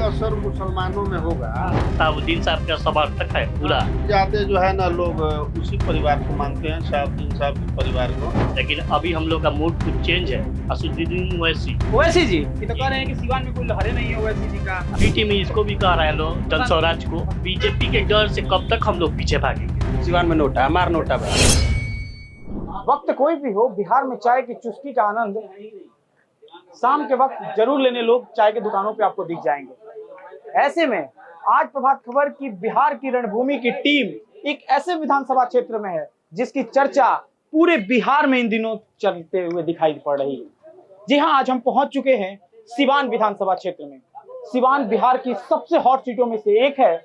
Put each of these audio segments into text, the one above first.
असर मुसलमानों में होगा। शहाबुद्दीन साहब का समर्थक है पूरा, ज्यादा जो है ना लोग उसी परिवार को मानते हैं, शहाबुद्दीन साहब के परिवार को। लेकिन अभी हम लोग का मूड कुछ चेंज है। असदुद्दीन ओवैसी ओवैसी जी ये तो कह रहे हैं कि सिवान में कोई लहरे नहीं है ओवैसी जी का। पीटी में इसको भी कह रहे हैं लोग जन स्वराज को। बीजेपी के डर से कब तक हम लोग पीछे भागेंगे। सिवान में नोटा हमार नोटा बा। वक्त कोई भी हो, बिहार में चाय की चुस्की का आनंद शाम के वक्त जरूर लेने लोग चाय की दुकानों पे आपको दिख जाएंगे। ऐसे में आज प्रभात खबर की बिहार की रणभूमि की टीम एक ऐसे विधानसभा क्षेत्र में है जिसकी चर्चा पूरे बिहार में इन दिनों चलते हुए दिखाई पड़ रही है। जी हाँ, आज हम पहुंच चुके हैं सिवान विधानसभा क्षेत्र में। सिवान बिहार की सबसे हॉट सीटों में से एक है।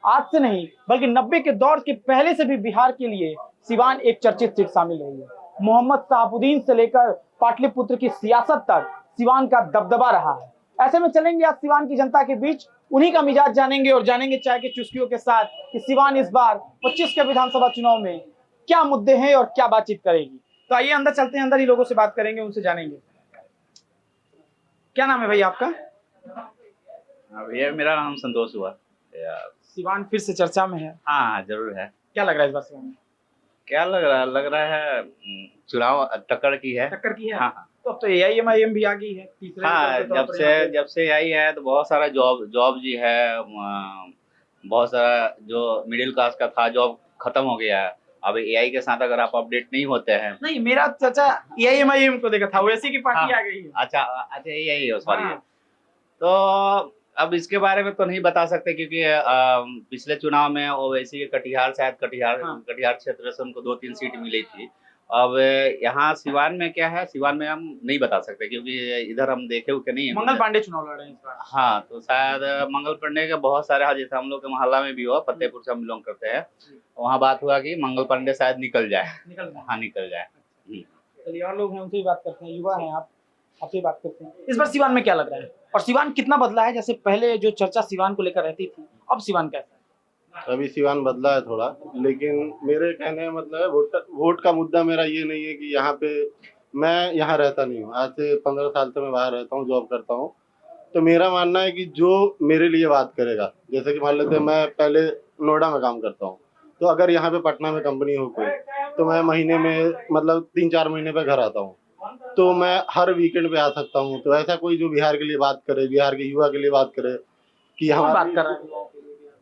आज से नहीं बल्कि 90 के दौर के पहले से भी बिहार के लिए सिवान एक चर्चित सीट शामिल रही है। मोहम्मद शहाबुद्दीन से लेकर पाटलिपुत्र की सियासत तक सिवान का दबदबा रहा है। ऐसे में चलेंगे आज सिवान की जनता के बीच, उन्हीं का मिजाज जानेंगे और जानेंगे चाय के चुस्कियों के साथ कि सिवान इस बार 25 के विधानसभा चुनाव में क्या मुद्दे हैं और क्या बातचीत करेगी। तो आइए अंदर चलते हैं, अंदर ही लोगों से बात करेंगे, उनसे जानेंगे। क्या नाम है भाई आपका? भैया मेरा नाम संतोष हुआ। सिवान फिर से चर्चा में है। हाँ जरूर है। क्या लग रहा है इस बार सिवान में? क्या लग रहा है चुनाव टक्कर की है। टक्कर की है। हाँ तो अब तो AIMIM भी आ गई है तीसरे हाँ, जब से आई है तो बहुत सारा जॉब जी है। बहुत सारा जो मिडिल क्लास का था जॉब खत्म हो गया है। अब AI के साथ अगर आप अपडेट नहीं होते हैं। नहीं, मेरा चाचा AIMIM को देखा था, वैसी की पार्टी हाँ, आ गई है। अच्छा यही है सॉरी। हाँ। तो अब इसके बारे में तो नहीं बता सकते क्योंकि पिछले चुनाव में ओवैसी के कटिहार कटिहार क्षेत्र से उनको 2-3 सीट मिली थी। अब यहाँ सिवान में क्या है, सिवान में हम नहीं बता सकते क्योंकि इधर हम देखे हुए नहीं है। मंगल पांडे चुनाव लड़ रहे हैं इस बार। हाँ तो शायद मंगल पांडे के बहुत सारे, जैसे हम लोग के मोहल्ला में भी हुआ, फतेहपुर से हम बिलोंग करते हैं, वहाँ बात हुआ कि मंगल पांडे शायद निकल जाए। हाँ निकल जाए। चलिए और लोग हैं, उनसे ही बात करते हैं। युवा हैं आप, आपसे बात करते हैं। इस बार सिवान में क्या लग रहा है और सिवान कितना बदला है? जैसे पहले जो चर्चा सिवान को लेकर रहती थी, अब सिवान कैसा है? अभी सिवान बदला है थोड़ा, लेकिन मेरे कहने का मतलब है वोट का मुद्दा मेरा ये नहीं है कि यहाँ पे, मैं यहाँ रहता नहीं हूँ। आज से 15 साल से मैं बाहर रहता हूँ, जॉब करता हूँ। तो मेरा मानना है कि जो मेरे लिए बात करेगा, जैसे कि मान लेते हैं मैं पहले नोएडा में काम करता हूँ, तो अगर यहाँ पे पटना में कंपनी हो कोई, तो मैं महीने में मतलब 3-4 महीने पे घर आता हूँ, तो मैं हर वीकेंड पे आ सकता हूँ। तो ऐसा कोई जो बिहार के लिए बात करे, बिहार के युवा के लिए बात करे कि कौन हम बात कर रहे हैं?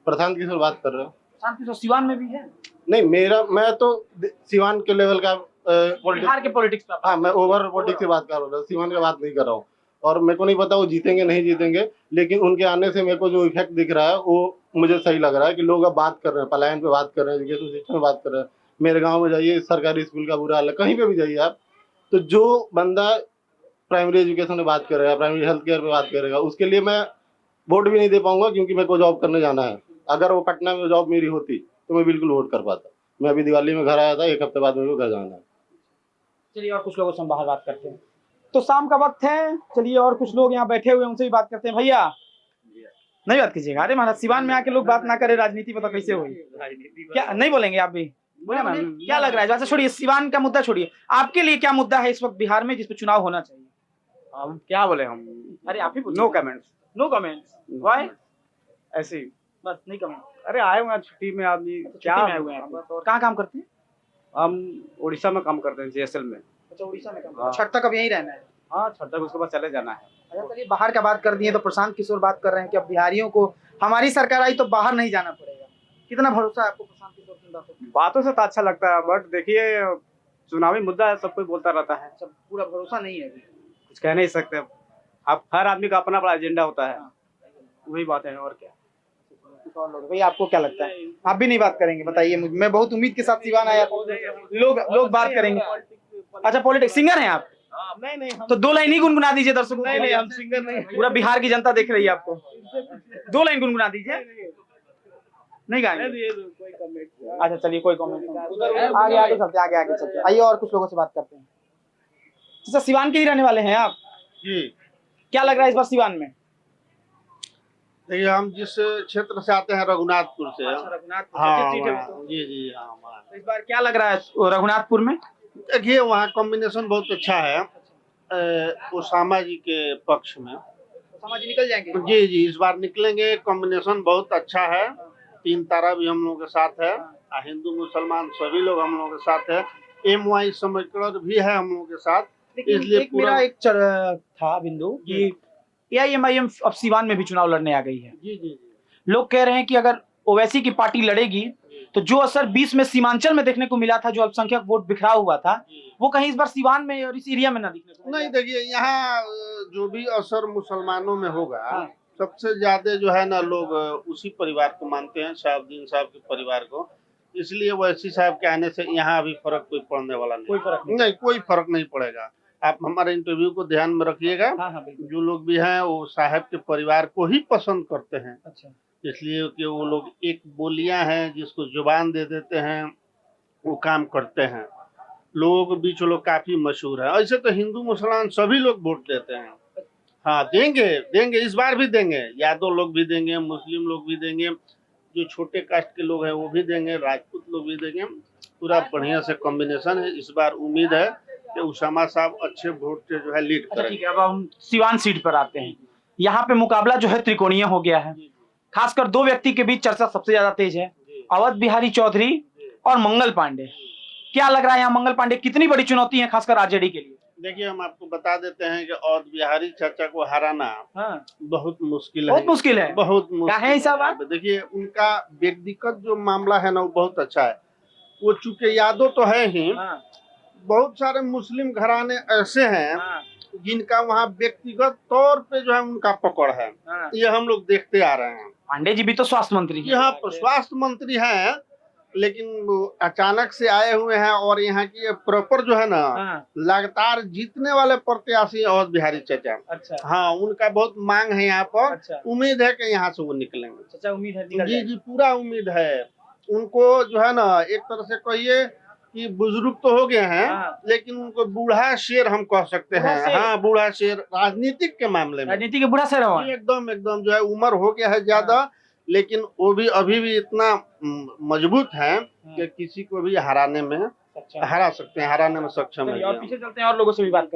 प्रशांत किशोर बात कर रहे हो? प्रशांत किशोर सिवान में भी है? नहीं, मैं तो सिवान के लेवल का बिहार के पॉलिटिक्स पे। हाँ, मैं ओवर पॉलिटिक्स की बात कर रहा हूँ, सिवान की बात नहीं कर रहा हूँ। और मेरे को नहीं पता वो जीतेंगे नहीं जीतेंगे, लेकिन उनके आने से मेरे को जो इफेक्ट दिख रहा है वो मुझे सही लग रहा है कि लोग अब बात कर रहे हैं, पलायन पे बात कर रहे हैं, एजुकेशन सिस्टम में बात कर रहे हैं। मेरे गाँव में जाइए, सरकारी स्कूल का बुरा हाल है, कहीं पे भी जाइए आप, तो जो बंदा प्राइमरी एजुकेशन में बात करेगा, प्राइमरी हेल्थ केयर पे बात करेगा, उसके लिए मैं वोट भी नहीं दे पाऊंगा क्योंकि मेरे को जॉब करने जाना है। अगर वो पटना में जॉब मेरी होती तो मैं बिल्कुल वोट कर पाता। मैं अभी दिवाली में घर आया था, 1 हफ्ते बाद मेरे को घर जाना है। चलिए और कुछ लोगों से हम बाहर बात करते हैं। तो शाम का वक्त है, चलिए और कुछ लोग यहाँ बैठे हुए हैं, उनसे भी बात करते हैं। भैया नहीं बात कीजिएगा। अरे महाराज, सिवान में आके लोग बात ना करे, राजनीति पता कैसे हुई? क्या नहीं बोलेंगे आप भी? बोले ना, क्या लग रहा है? वैसे छोड़िए, सिवान का मुद्दा छोड़िए, आपके लिए क्या मुद्दा है इस वक्त बिहार में जिस पे चुनाव होना चाहिए? हम क्या बोले हम? अरे आप ही no comments. No comments. Why? ऐसे ही बस नहीं कमेंट। अरे आए हुए हैं छुट्टी में आदमी। क्या आए हुए हैं आप? कहाँ काम करते हैं? हम उड़ीसा में काम करते हैं, JSL में। अच्छा, उड़ीसा में काम हाँ। छठ तक अब यहीं रहना है? हाँ, छठ तक उसके बाद चले जाना है। अच्छा चलिए, बाहर का बात कर दिए तो प्रशांत किशोर बात कर रहे हैं कि अब बिहारियों को हमारी सरकार आई तो बाहर नहीं जाना पड़ेगा। कितना भरोसा है आपको प्रशांत किशोर की बातों पे? बातों से तो अच्छा लगता है, बट देखिए चुनावी मुद्दा है, सब कोई बोलता रहता है। अच्छा, पूरा भरोसा नहीं है अभी। कुछ कह नहीं सकते। आप हर आदमी का अपना अपना एजेंडा होता है, वही बात है और क्या। भैया आपको क्या लगता है? आप भी नहीं बात करेंगे? बताइए मुझे, मैं बहुत उम्मीद के साथ सिवान आया था। लोग बात करेंगे। अच्छा, पॉलिटिक्स सिंगर हैं आप? नहीं, तो 2 लाइन ही गुनगुना दीजिए दर्शकों के लिए। हम सिंगर नहीं। पूरा बिहार की जनता देख रही है आपको। 2 लाइन गुनगुना दीजिए। नहीं गाएंगे? अच्छा चलिए, कोई कमेंट नहीं। आगे चलते। आइए और कुछ लोगों से बात करते हैं। अच्छा, सिवान के ही रहने वाले हैं आप जी। क्या लग रहा है इस बार सिवान में? देखिए, हम जिस क्षेत्र से आते हैं, रघुनाथपुर से। रघुनाथपुर हाँ, सीट है वो तो। जी हाँ। तो इस बार क्या लग रहा है रघुनाथपुर में? देखिए, वहाँ कॉम्बिनेशन बहुत अच्छा है, ओसामा जी के पक्ष में। समझ निकल जाएंगे। जी जी, इस बार निकलेंगे। कॉम्बिनेशन बहुत अच्छा है। 3 तारा भी हम लोगों के साथ है। हिंदू मुसलमान सभी लोग हम लोगों के साथ है। MY समेकलर भी है हम लोगों के साथ। लेकिन इसलिए एक मेरा एक था बिंदु कि AIMIM अब सिवान में भी चुनाव लड़ने आ गई है। जी जी जी, लोग कह रहे हैं कि अगर ओवैसी की पार्टी लड़ेगी तो जो असर 20 में सीमांचल में देखने को मिला था, जो अल्पसंख्यक वोट बिखरा हुआ था, वो कहीं इस बार सिवान में और इस एरिया में ना दिखने को नहीं देखिए, यहाँ जो भी असर मुसलमानों में होगा, हाँ। सबसे ज्यादा जो है ना लोग उसी परिवार को मानते हैं, शहाबुद्दीन साहब के परिवार को। इसलिए ओवैसी साहब के आने से यहाँ अभी फर्क कोई पड़ने वाला नहीं। कोई फर्क नहीं। नहीं, कोई फर्क नहीं पड़ेगा। आप हमारे इंटरव्यू को ध्यान में रखिएगा। हाँ हाँ बिल्कुल। जो लोग भी हैं वो साहब के परिवार को ही पसंद करते हैं, अच्छा, इसलिए कि वो लोग एक बोलियां हैं जिसको जुबान दे देते हैं, वो काम करते हैं। लोगों के बीच वो लोग काफी मशहूर है। ऐसे तो हिंदू मुसलमान सभी लोग वोट देते हैं। हाँ, देंगे देंगे, इस बार भी देंगे। यादव लोग भी देंगे, मुस्लिम लोग भी देंगे, जो छोटे कास्ट के लोग हैं वो भी देंगे, राजपूत लोग भी देंगे। पूरा बढ़िया से कॉम्बिनेशन है। इस बार उम्मीद है कि उसामा साहब अच्छे वोट से जो है लीड अच्छा ठीक करेंगे। है। अब हम सिवान सीट पर आते हैं। यहाँ पे मुकाबला जो है त्रिकोणीय हो गया है। खासकर 2 व्यक्ति के बीच चर्चा सबसे ज्यादा तेज है, अवध बिहारी चौधरी और मंगल पांडे। क्या लग रहा है यहाँ मंगल पांडे कितनी बड़ी चुनौती है खासकर आरजेडी के लिए? देखिए, हम आपको बता देते हैं कि अवध बिहारी चाचा को हराना हाँ, बहुत मुश्किल बहुत मुश्किल है। बहुत क्या मुश्किल है ऐसा बात? देखिए, उनका व्यक्तिगत जो मामला है ना वो बहुत अच्छा है। वो चूंकि यादव तो है ही, हाँ, बहुत सारे मुस्लिम घराने ऐसे हैं हाँ, जिनका वहाँ व्यक्तिगत तौर पे जो है उनका पकड़ है। हाँ। ये हम लोग देखते आ रहे हैं। पांडे जी भी तो स्वास्थ्य मंत्री हैं। यहाँ पर स्वास्थ्य मंत्री हैं, लेकिन वो अचानक से आए हुए हैं और यहाँ की प्रॉपर जो है ना हाँ, लगातार जीतने वाले प्रत्याशी अवध बिहारी चाचा। अच्छा हाँ, उनका बहुत मांग है यहाँ पर। अच्छा। उम्मीद है कि यहाँ से वो निकलेंगे। चाचा उम्मीद है निकल जी जाएगा। जी, पूरा उम्मीद है उनको। जो है ना, एक तरह से कहिए कि बुजुर्ग तो हो गए हैं, हाँ। लेकिन उनको बूढ़ा शेर हम कह सकते बूढ़ा हैं। शेर? हाँ, बूढ़ा शेर राजनीतिक के मामले में। राजनीति के बुढ़ा से रहो। एकदम एकदम जो है उम्र हो गया है ज्यादा, लेकिन वो भी अभी भी इतना मजबूत है कि किसी को भी हराने में अच्छा, हरा सकते हैं, हराने में सक्षम चलिए है। और पीछे चलते हैं और लोगों से भी बात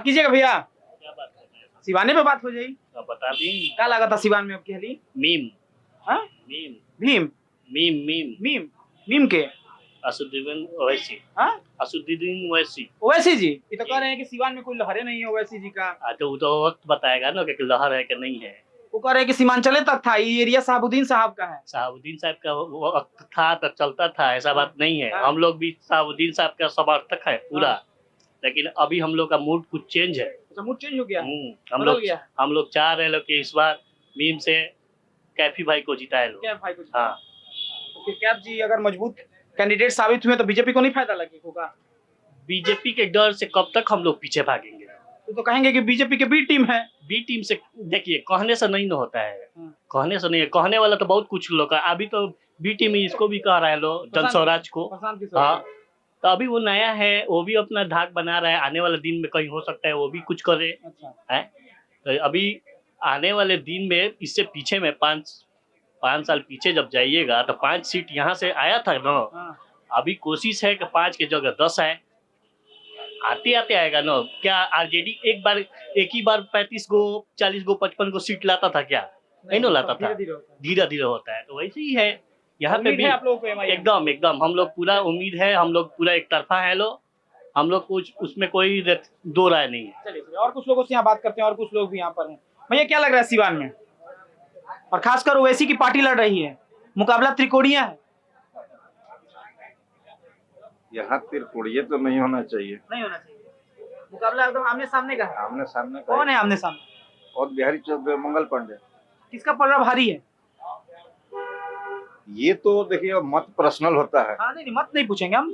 कीजिएगा भैया। क्या बात कर रहे हैं? सिवाने पे बात हो जाएगी। अब बता दी। क्या लगा था सिवान में आपकी हाली? मीम हाँ? Meme Bhim meme meme meme meme के असुद्दीन ओवैसी। हाँ? असुद्दीन ओवैसी। ओवैसी जी ये तो कह रहे हैं कि सिवान में कोई लहरे नहीं है ओवैसी जी का। तो वो तो वक्त बताएगा ना कि लहर है कि नहीं है। वो कह रहे हैं कि सीमांचले तक था, ये एरिया शहाबुद्दीन साहब का है। शहाबुद्दीन साहब का वो वक्त था तो चलता था, ऐसा बात नहीं है। हाँ। हम लोग भी शहाबुद्दीन साहब का समर्थक है पूरा, लेकिन अभी हम लोग का मूड कुछ चेंज है। अच्छा, मूड चेंज हो गया। हम गया। लोग चाह रहे लोग कि इस बार मीम से कैफी भाई को जिताए लोग। क्या भाई कुछ? हाँ, तो फिर कैफ जी अगर मजबूत कैंडिडेट साबित हुए तो बीजेपी को नहीं फायदा लगेगा? बीजेपी के डर से कब तक हम लोग पीछे भागेंगे? तो कहेंगे कि बीजेपी के बी टीम है। बी टीम से देखिए, कहने से नहीं ना होता है। हाँ। कहने से नहीं है, कहने वाला तो बहुत कुछ लोग है। अभी तो बी टीम इसको भी कह रहे हैं लोग, जनस्वराज को। प्रशांत किशोर। हाँ, तो अभी वो नया है, वो भी अपना धाक बना रहा है। आने वाले दिन में कहीं हो सकता है वो भी कुछ करे अच्छा, है। तो अभी आने वाले दिन में इससे पीछे में 5 साल पीछे जब जाइएगा तो 5 सीट यहाँ से आया था ना। हाँ। अभी कोशिश है कि 5 की जगह 10 आए। आते आते आएगा ना। क्या आरजेडी एक ही बार 35 गो 40 गो 55 गो सीट लाता था क्या? नहीं ना लाता था। धीरे-धीरे होता है। धीरे धीरे होता है। तो वैसे ही है यहाँ पे उम्मीद भी। है आप लोगों को MIM? एकदम एकदम हम लोग पूरा उम्मीद है। हम लोग पूरा एक तरफा है लोग। हम लोग कुछ उसमें कोई दो राय नहीं है। चलिए और कुछ लोगों से यहाँ बात करते हैं, और कुछ लोग भी यहाँ पर हैं। भैया क्या लग रहा है सिवान में, और खासकर ओवैसी की पार्टी लड़ रही है, मुकाबला त्रिकोणीय है? यहाँ त्रिकोणीय तो नहीं होना चाहिए, नहीं होना चाहिए। मुकाबला एकदम आमने सामने का है। आमने सामने का कौन है आमने सामने? और बिहारी चौधरी मंगल पांडे। किसका पलड़ा भारी है? ये तो देखिए मत पर्सनल होता है। हाँ नहीं मत नहीं पूछेंगे हम।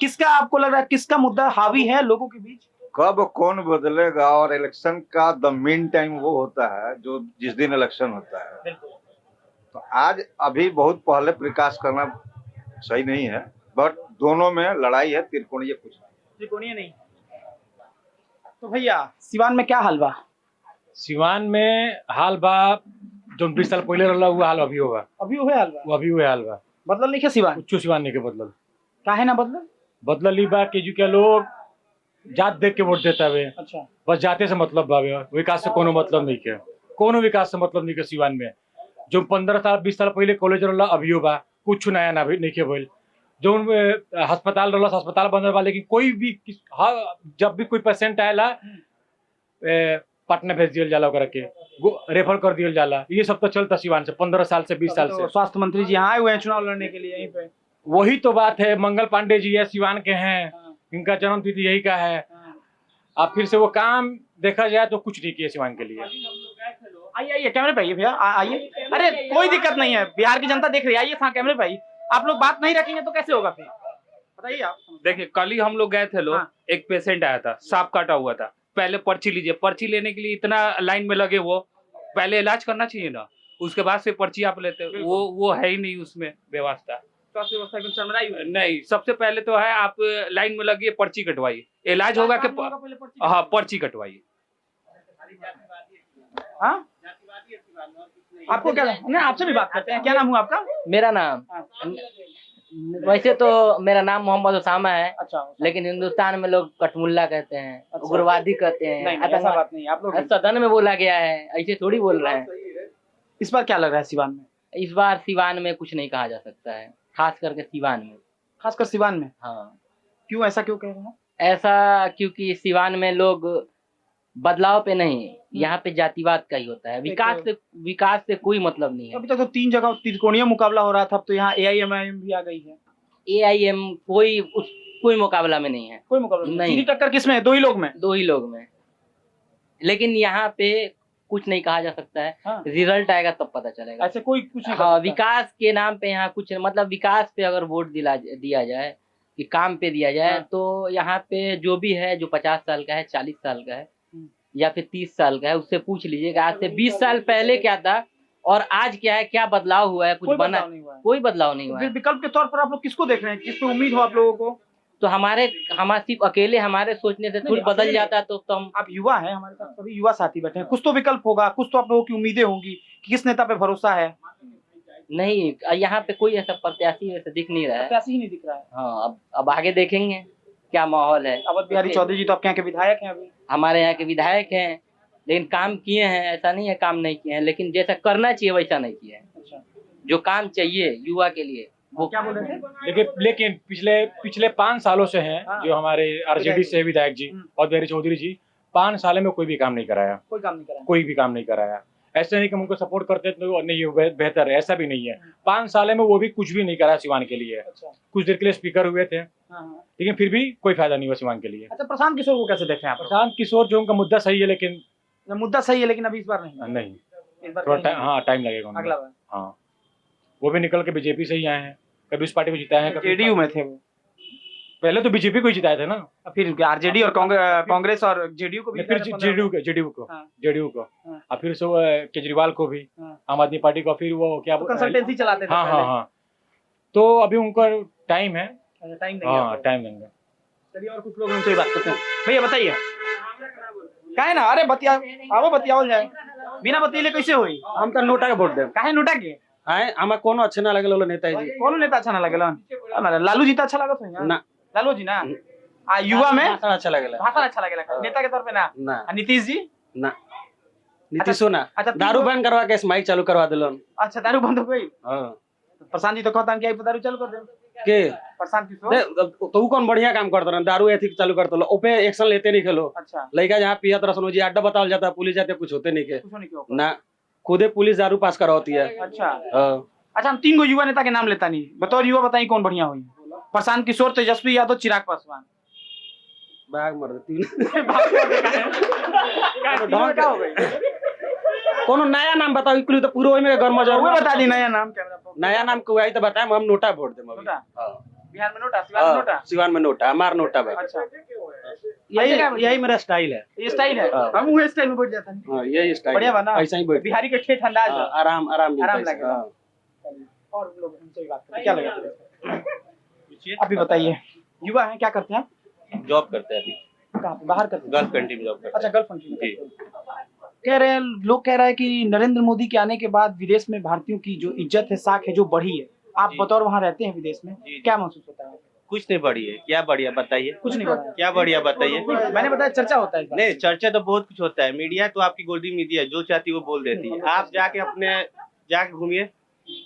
किसका आपको लग रहा है, किसका मुद्दा हावी है लोगों के बीच? कब कौन बदलेगा, और इलेक्शन का द मेन टाइम वो होता है जो जिस दिन इलेक्शन होता है। तो आज अभी बहुत पहले प्रकाश करना सही नहीं है, बट दोनों में लड़ाई है। त्रिकोणीय कुछ त्रिकोणीय नहीं। तो भैया सिवान में क्या हाल बा? सिवान में हाल बा जो 20 साल पहले रहा वो हाल अभी होगा। अभी हुए हाल बा? वो अभी हुए हाल बा। बदलल नहीं क्या सिवान? कुछ सिवान नहीं के बदलल। काहे ना बदलल? बदलल ई बा कि जो के लोग जात देख के वोट देता है। अच्छा, बस जाते से मतलब बावे, विकास से कोनो मतलब नहीं के। कोनो विकास से मतलब नहीं के सिवान में। जो 15 साल 20 साल पहले कॉलेज रहा अभियो बा, कुछ नया ना नहीं के भइल। जो अस्पताल रहा अस्पताल बंद बा, लेकिन कोई भी जब भी कोई पेशेंट आएला पटना भेज दिया जाला, के रेफर कर दिया जाला। ये सब तो चलता सिवान से 15 साल से 20 साल से। स्वास्थ्य मंत्री जी यहाँ आए हुए हैं चुनाव लड़ने के लिए यहीं पे। वही तो बात है, मंगल पांडे जी है, सिवान के हैं, इनका जन्म तिथि यही का है। अब फिर से वो काम देखा जाए तो कुछ नहीं किया सिवान के लिए। आइए आइए कैमरे पे आइए भैया, आइए। अरे कोई दिक्कत नहीं है, बिहार की जनता देख रही है। आइए कैमरे पे आइए। आप लोग बात नहीं रखेंगे तो कैसे होगा फिर, बताइए आप। देखिए कल ही हम लोग गए थे लोग, एक पेशेंट आया था, सांप काटा हुआ था। पहले पर्ची लीजिए, पर्ची लेने के लिए इतना लाइन में लगे, वो पहले इलाज करना चाहिए ना, उसके बाद से पर्ची आप लेते। वो है ही नहीं उसमें व्यवस्था। स्वास्थ्य व्यवस्था एकदम चरमराई हुई है। नहीं, सबसे पहले तो है आप लाइन में लगिए, पर्ची कटवाइए, इलाज होगा कि हाँ पर्ची कटवाइए। हाँ आपको क्या नहीं, आपसे भी बात करते हैं। क्या नाम हुआ आपका? मेरा नाम वैसे तो मेरा नाम मोहम्मद उसामा है। अच्छा। लेकिन हिंदुस्तान में लोग कटमुल्ला कहते हैं, अच्छा। उग्रवादी कहते हैं। नहीं, ऐसा बात नहीं, आप लोग सदन में बोला गया है, ऐसे थोड़ी बोल रहे हैं। इस बार क्या लग रहा है सिवान में? इस बार सिवान में कुछ नहीं कहा जा सकता है, खास करके सिवान में। खासकर सिवान में? हाँ। क्यों, ऐसा क्यों कह रहे हैं? ऐसा क्योंकि सिवान में लोग बदलाव पे नहीं, यहाँ पे जातिवाद का ही होता है। विकास से कोई मतलब नहीं है। अभी तक तो 3 जगह त्रिकोणीय मुकाबला हो रहा था, अब तो यहाँ AIMIM भी आ गई है। AIM कोई मुकाबला में नहीं है। कोई मुकाबला नहीं। सीधी टक्कर किसमें है? 2 ही लोग में। 2 ही लोग में। लेकिन यहाँ पे कुछ नहीं कहा जा सकता है। हाँ। रिजल्ट आएगा तब पता चलेगा। ऐसे कोई कुछ नहीं। हाँ, विकास के नाम पे यहाँ कुछ मतलब विकास पे अगर वोट दिया जाए कि काम पे दिया जाए, हाँ। तो यहाँ पे जो भी है, जो 50 साल का है, 40 साल का है या फिर 30 साल का है, उससे पूछ लीजिएगा आज से 20 साल पहले क्या था और आज क्या है, क्या बदलाव हुआ है। कुछ बना, कोई बदलाव नहीं हुआ है। विकल्प के तौर पर आप लोग किसको देख रहे हैं, किस पे उम्मीद हो आप लोगों को? तो हमारे सिर्फ अकेले हमारे सोचने से थोड़ी बदल जाता है। तो हम, आप युवा हैं, हमारे साथ सभी युवा साथी बैठे हैं, कुछ तो विकल्प होगा, कुछ तो आप लोगों की उम्मीदें होंगी कि किस नेता पे भरोसा है। नहीं, यहाँ पे कोई ऐसा प्रत्याशी वैसे दिख नहीं रहा है। प्रत्याशी ही नहीं दिख रहा है। हाँ, अब आगे देखेंगे क्या माहौल है। अवध बिहारी चौधरी जी तो आपके यहाँ के विधायक हैं अभी। हमारे यहाँ के विधायक हैं, लेकिन काम किए हैं, ऐसा नहीं है काम नहीं किए हैं, लेकिन जैसा करना चाहिए वैसा नहीं किया है। अच्छा। जो काम चाहिए युवा के लिए वो क्या बोल रहे थे? लेकिन पिछले 5 सालों से हैं जो हमारे RJD से विधायक जी और बिहारी चौधरी जी, 5 साल में कोई भी काम नहीं कराया। कोई काम नहीं कराया। कोई भी काम नहीं कराया। ऐसा नहीं कि हम उनको सपोर्ट करते तो नहीं बेहतर है, ऐसा भी नहीं है। 5 साल में वो भी कुछ भी नहीं करा सिवान के लिए। अच्छा। कुछ देर के लिए स्पीकर हुए थे, हाँ। लेकिन फिर भी कोई फायदा नहीं हुआ सिवान के लिए। अच्छा, प्रशांत किशोर को कैसे देखें आप? प्रशांत किशोर जो उनका मुद्दा सही है, लेकिन मुद्दा सही है, लेकिन अभी इस बार नहीं। इस बार थोड़ा टाइम लगेगा उनको। अगला बार। हाँ, वो भी निकल के बीजेपी से ही आए हैं, कभी उस पार्टी को जिताए हैं, कभी JDU में थे वो। पहले तो बीजेपी को ही जिताए थे ना, फिर RJD और कांग्रेस और JDU को भी। फिर JDU को और फिर से केजरीवाल को भी, आम आदमी पार्टी को, फिर वो क्या कंसल्टेंसी चलाते थे। हाँ। तो अभी उनका टाइम है। टाइम टाइम देंगे। चलिए, और कुछ लोग उनसे बात करते हैं। भैया बताइए का है ना? अरे बतियाओ जाए, बिना बतियले कैसे होई? हम तो नोटा के वोट देब। काहे नोटा के? आए हमें कोनो अच्छे ना लगल नेता जी। कोनो नेता अच्छा ना लगेला? लालू जी तो अच्छा लागत है ना। लालू जी ना। आ युवा में अच्छा लगेला। भाषण अच्छा लगेला, नेता के तौर पे ना। नीतीश जी ना। नीतीशो ना। अच्छा, दारू बैन करवा के स्माइक चालू करवा दिलन। अच्छा, दारू बंद हो गई। हां, प्रशांत जी तो कहता कि दारू चालू कर दे के प्रशांत किशोर। तो कौन बढ़िया काम करता रहा, दारू एथी चालू करता लो, ओपे एक्शन लेते नहीं खेलो। अच्छा। लड़का जहाँ पियत रसन जी अड्डा बताओ जाता है, पुलिस जाते कुछ होते नहीं के कुछ नहीं क्यों ना, खुदे पुलिस दारू पास करवाती है। अच्छा। हाँ। अच्छा, हम 3 गो युवा नेता के नाम लेता नहीं, बतौर युवा बताइए कौन बढ़िया हुई? प्रशांत किशोर, तेजस्वी यादव, चिराग पासवान। बैग मर देती क्या हो गई? कोनो नया नाम बताओ, इकुली तो पूरा में गर्म जरूर बता दी नया नाम। नया नाम को आई तो बताए, हम नोटा वोट देम अभी। बिहार में नोटा, सिवान में नोटा। सिवान में नोटा, हमार नोटा भाई। अच्छा, यही मेरा स्टाइल है। ये स्टाइल है। हम वो स्टाइल में बैठ जाते हैं। हां, यही स्टाइल बढ़िया बना, ऐसा ही बैठ। बिहारी के ठेठ अंदाज, आराम लगेगा। और लोग हमसे बात करते क्या लगा? अभी बताइए, युवा हैं, क्या करते हैं आप? जॉब करते हैं अभी। कहाँ पे? बाहर करते हैं? गल्फ कंट्री में जॉब करते हैं। अच्छा, गल्फ कंट्री में। कह रहे हैं लोग, कह रहे हैं कि नरेंद्र मोदी के आने के बाद विदेश में भारतीयों की जो इज्जत है, साख है, जो बढ़ी है। आप बतौर वहाँ रहते हैं विदेश में, क्या महसूस होता है? कुछ नहीं बढ़ी है। क्या बढ़िया बताइए, कुछ नहीं बढ़ा है। क्या बढ़िया बताइए। मैंने बताया चर्चा होता है इस बात नहीं, पे। चर्चा तो बहुत कुछ होता है। मीडिया तो आपकी गोल्डी मीडिया है, जो चाहती है वो बोल देती है। आप जाके घूमिए,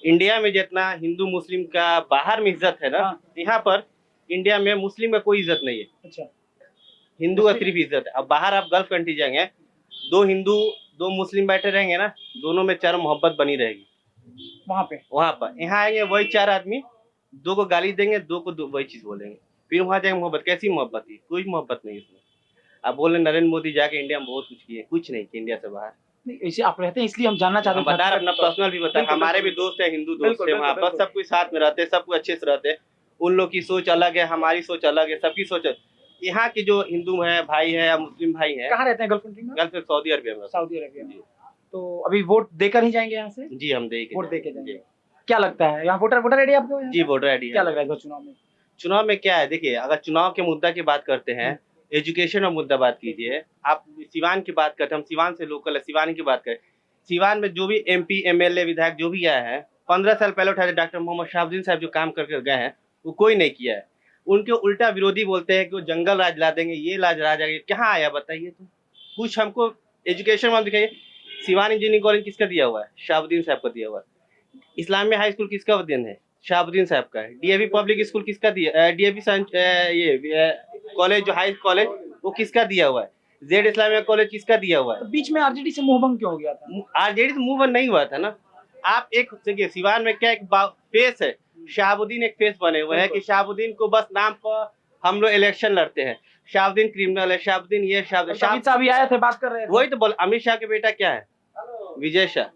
इंडिया में जितना हिंदू मुस्लिम का बाहर में इज्जत है ना, हाँ। यहाँ पर इंडिया में मुस्लिम का कोई इज्जत नहीं है, अच्छा, हिंदू का सिर्फ इज्जत है। अब बाहर आप गल्फ कंट्री जाएंगे, 2 हिंदू 2 मुस्लिम बैठे रहेंगे ना, दोनों में चरम मोहब्बत बनी रहेगी वहाँ पे वहाँ पर। यहाँ आएंगे वही 4 आदमी, 2 को गाली देंगे, 2 को वही चीज बोलेंगे, फिर वहाँ जाएंगे मोहब्बत। कैसी मोहब्बत है? कोई मोहब्बत नहीं इसमें। आप बोले नरेंद्र मोदी जाके इंडिया में बहुत कुछ किए, कुछ नहीं किया इंडिया से बाहर। नहीं, ऐसे आप रहते हैं इसलिए हम जानना चाहते हम बता रहे, अपना पर्सनल भी बता, हमारे भी दोस्त है, हिंदू दोस्त है वहाँ पर, सब कोई साथ में रहते हैं, सब कोई अच्छे से रहते हैं। उन लोग की सोच अलग है, हमारी सोच अलग है, सबकी सोच। यहाँ के जो हिंदू है भाई है या मुस्लिम भाई है, कहाँ रहते हैं गल्फ कंट्री में? गल्फ में सऊदी अरबिया में। सऊदी अरबिया में। तो अभी वोट देकर ही जाएंगे यहाँ से? जी हम देखे वोट देके जाएंगे। क्या लगता है यहाँ वोटर आईडी आपको? जी वोटर आईडी क्या लग रहा है इस बार चुनाव में? चुनाव में क्या है, देखिए अगर चुनाव के मुद्दा की बात करते हैं, एजुकेशन और मुद्दा बात कीजिए। आप सिवान की बात करते हैं, हम सिवान से लोकल है, सिवान की बात करें। सिवान में जो भी MP MLA विधायक जो भी आया है, 15 साल पहले उठाए डॉक्टर मोहम्मद शहाबुद्दीन साहब जो काम करके गए हैं, वो कोई नहीं किया है। उनके उल्टा विरोधी बोलते हैं कि वो जंगल राज ला देंगे, ये राज आ जाएंगे। कहाँ आया बताइए तो, कुछ हमको एजुकेशन में दिखाइए। सिवान इंजीनियरिंग कॉलेज किसका दिया हुआ है? शहाबुद्दीन साहब का दिया हुआ है। इस्लामिया हाई स्कूल किसका देन है? शहाबुद्दीन साहब का है। DAV पब्लिक स्कूल किसका दिया? DAV ये कॉलेज जो हाई कॉलेज वो किसका दिया हुआ है? जेड इस्लामिया कॉलेज किसका दिया हुआ है? तो बीच में RJD से मुंहभंग क्यों हो गया था? RJD से मूव नहीं हुआ था ना। आप एक देखिए, सिवान में क्या एक फेस है, शहाबुद्दीन एक फेस बने हुए हैं कि शहाबुद्दीन को बस नाम पर हम लोग इलेक्शन लड़ते हैं। शहाबुद्दीन क्रिमिनल है, शहाबुद्दीन ये शहाबुद्दीन। अमित शाह भी आए थे, बात कर रहे थे। वही तो बोल, अमित शाह के बेटा क्या है? विजय शाह।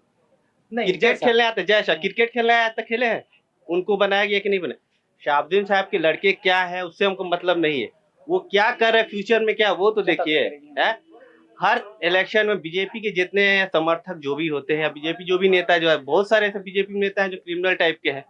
नहीं, क्रिकेट खेलने आते, जय शाह क्रिकेट खेलने आया तो खेले हैं, उनको बनाया गया कि नहीं बनाया। शहाबुद्दीन साहब के लड़के क्या है उससे हमको मतलब नहीं है, वो क्या कर रहे फ्यूचर में क्या, वो तो देखिए है। हर इलेक्शन में बीजेपी के जितने समर्थक जो भी होते हैं, बीजेपी जो भी नेता जो है, बहुत सारे ऐसे बीजेपी नेता हैं जो क्रिमिनल टाइप के हैं,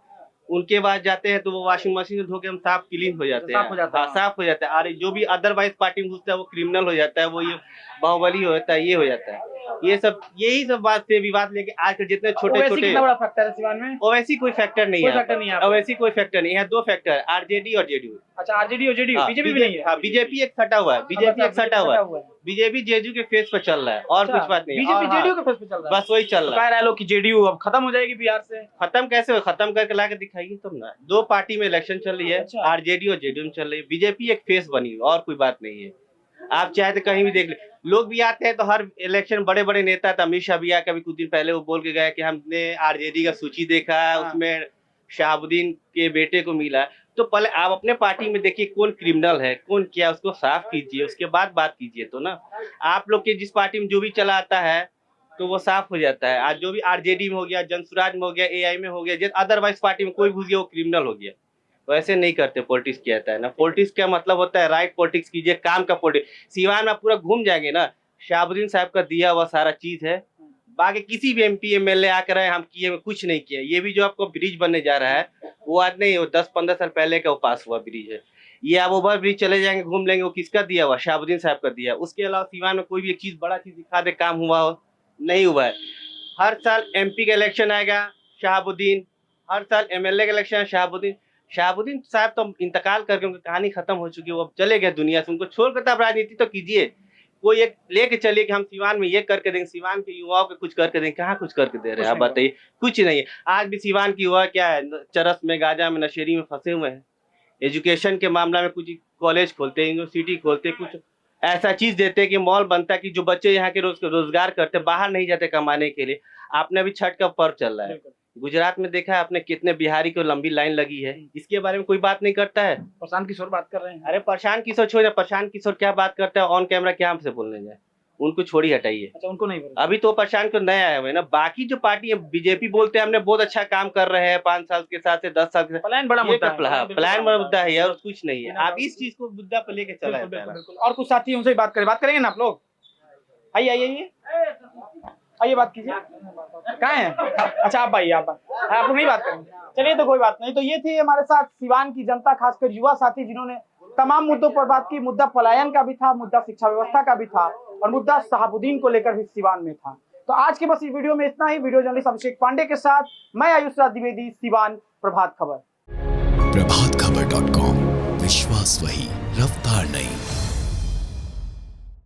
उनके बाद जाते हैं तो वो वॉशिंग मशीन से धो के हम साफ क्लीन हो जाते हैं, साफ हो जाता है। और जो भी अदरवाइज पार्टी में घुसता है वो क्रिमिनल हो जाता है, वो ये बाहुबली हो जाता है, ये हो जाता है। यही सब बात से विवाद लेके आज के जितने छोटे छोटे, कितना बड़ा फैक्टर है सिवान में? ओवैसी कोई फैक्टर नहीं है, ओवैसी कोई फैक्टर नहीं है। 2 फैक्टर है, RJD और JDU। अच्छा, RJD और JDU, बीजेपी भी नहीं है? हाँ, बीजेपी एक सटा हुआ है, बीजेपी एक सटा हुआ है। बीजेपी JDU के फेस पे चल रहा है और कुछ बात नहीं। बीजेपी JDU के फेस पे चल रहा है, बस वही चल रहा है। कह रहे लोग कि JDU अब खत्म हो जाएगी बिहार से। खत्म कैसे हो, खत्म करके ला के दिखाइए तुम ना। 2 पार्टी में इलेक्शन चल रही है, RJD और JDU में चल रही है। बीजेपी एक फेस बनी और कोई बात नहीं है। आप चाहे तो कहीं भी देख ले, लोग भी आते हैं तो हर इलेक्शन बड़े बड़े नेता, अमित शाह भी आकर कुछ दिन पहले वो बोल के गए कि हमने RJD का सूची देखा, उसमें शहाबुद्दीन के बेटे को मिला। तो पहले आप अपने पार्टी में देखिए कौन क्रिमिनल है, कौन क्या, उसको साफ कीजिए, उसके बाद बात कीजिए तो ना। आप लोग के जिस पार्टी में जो भी चला आता है तो वो साफ हो जाता है। आज जो भी RJD में हो गया, जनसुराज में हो गया, AI में हो गया, अदरवाइज पार्टी में कोई घुस गया वो क्रिमिनल हो गया। तो ऐसे नहीं करते पॉलिटिक्स किया जाता है ना। पॉलिटिक्स का मतलब होता है राइट पॉलिटिक्स कीजिए, काम का पॉलिटिक्स। सिवान में पूरा घूम जाएंगे ना, शहाबुद्दीन साहब का दिया हुआ सारा चीज है। बाकी किसी भी MP MLA आकर हम किए कुछ नहीं किया। ये भी जो आपको ब्रिज बनने जा रहा है वो आज नहीं, वो 10-15 साल पहले का वो पास हुआ ब्रिज है। ये आप ओवर ब्रिज चले जाएंगे घूम लेंगे, वो किसका दिया हुआ? शहाबुद्दीन साहब का दिया। उसके अलावा सिवान में कोई भी एक चीज बड़ा चीज दिखा दे काम हुआ हो, नहीं हुआ है। हर साल MP का इलेक्शन आएगा शहाबुद्दीन, हर साल MLA का इलेक्शन शहाबुद्दीन। शहाबुद्दीन साहब तो इंतकाल करके उनकी कहानी खत्म हो चुकी है, वो अब चले गए दुनिया से। उनको छोड़कर तब राजनीति तो कीजिए, कोई एक लेके चलिए कि हम सिवान में ये करके देंगे, सिवान के युवाओं को कुछ करके देंगे। कहाँ कुछ करके दे रहे हैं आप बताइए? कुछ नहीं है। आज भी सिवान की युवा क्या है, चरस में, गांजा में, नशेरी में फंसे हुए हैं। एजुकेशन के मामला में कुछ कॉलेज खोलते, यूनिवर्सिटी खोलते, कुछ ऐसा चीज देते कि मॉल बनता कि जो बच्चे यहाँ के रोजगार करते, बाहर नहीं जाते कमाने के लिए। आपने अभी छठ का पर्व चल रहा है, गुजरात में देखा है आपने कितने बिहारी को लंबी लाइन लगी है, इसके बारे में कोई बात नहीं करता है। प्रशांत किशोर बात कर रहे हैं। अरे प्रशांत किशोर छोड़िए, प्रशांत किशोर क्या बात करता है ऑन कैमरा, क्या हमसे बोलने जाए, उनको छोड़ी हटाइए। अच्छा, उनको नहीं बोलते अभी तो प्रशांत को नया आया हुआ है ना। बाकी जो पार्टी है बीजेपी बोलते हैं हमने बहुत अच्छा काम कर रहे हैं 5 साल के साथ से 10 साल के साथ, प्लान बड़ा मुद्दा है, प्लान बड़ा मुद्दा है और कुछ नहीं है। आप इस चीज को मुद्दा पर लेके चला है। और कुछ साथी उनसे बात करेंगे ना आप लोग। आइए आइए आइए, बात कीजिए। कहाँ हैं? अच्छा आप भाई, आप लोग नहीं बात करेंगे, चलिए तो कोई बात नहीं। तो ये थे हमारे साथ सिवान की जनता, खासकर युवा साथी, जिन्होंने तमाम मुद्दों पर बात की। मुद्दा पलायन का भी था, मुद्दा शिक्षा व्यवस्था का भी था और मुद्दा शहाबुद्दीन को लेकर भी सिवान में था। तो आज के बस इस वीडियो में इतना ही। वीडियो जर्नलिस्ट अभिषेक पांडे के साथ मैं आयुष राज द्विवेदी, सिवान, प्रभात खबर। प्रभातखबर.com आवाज वही, रफ्तार नहीं।